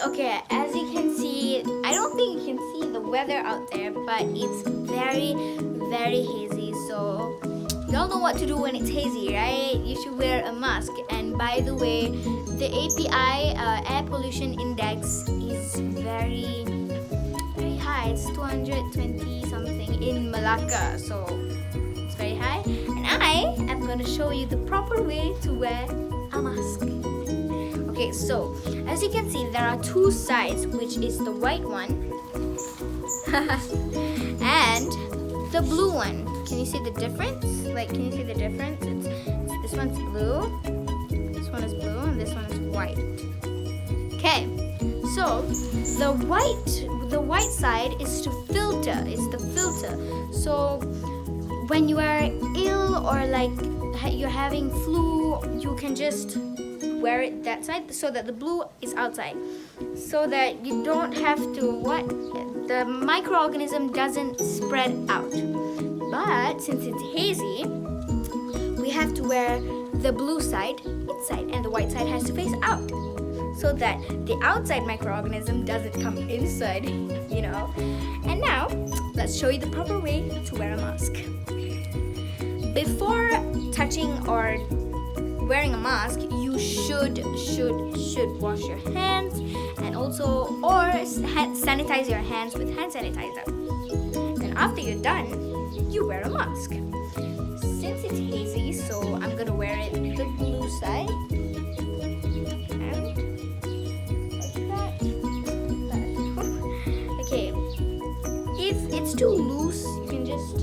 okay, as you can see, I don't think you can see the weather out there, but it's very, very hazy. So y'all know what to do when it's hazy, right? You should wear a mask. And by the way, the API air pollution index is very, very high. It's 220 something in Malacca, so it's very high. And I am gonna show you the proper way to wear a mask. Okay, so as you can see, there are two sides, which is the white one and the blue one. Can you see the difference? Like, can you see the difference? It's this one's blue, this one is blue, and this one is white. Okay, so the white side is to filter. It's the filter. So when you are ill or like you're having flu, you can just wear it that side so that the blue is outside, so that you don't have to the microorganism doesn't spread out. But since it's hazy, we have to wear the blue side inside and the white side has to face out, so that the outside microorganism doesn't come inside, you know. And now let's show you the proper way to wear a mask. Before touching or wearing a mask, you should wash your hands, and also sanitize your hands with hand sanitizer. Then after you're done, you wear a mask. Since it's hazy, so I'm gonna wear it the blue side. And like that. Okay. If it's too loose, you can just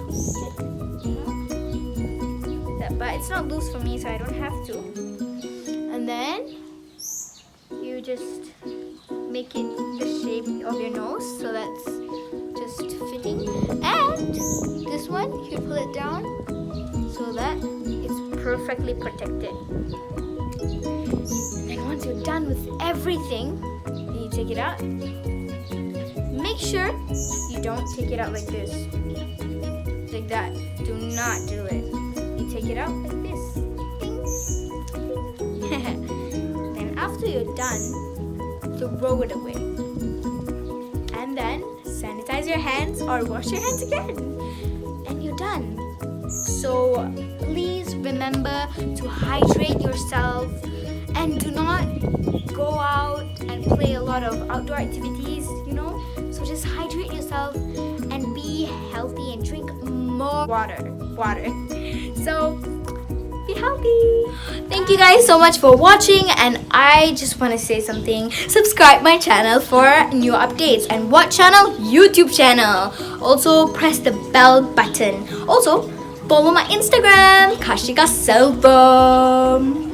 twist it. But it's not loose for me, so I don't have to. And then you just make it the shape of your nose, so that's just fitting. And this one, you pull it down so that it's perfectly protected. And once you're done with everything, then you take it out. Make sure you don't take it out like this, like that. Do not do it. Take it out like this. Then after you're done, throw it away. And then sanitize your hands or wash your hands again. And you're done. So please remember to hydrate yourself and do not go out and play a lot of outdoor activities, you know. So just hydrate yourself and be healthy and drink more water. So be healthy. Thank you guys so much for watching, and I just want to say something. Subscribe my channel for new updates. And what channel? YouTube channel. Also press the bell button. Also follow my Instagram, Kashika Selvam.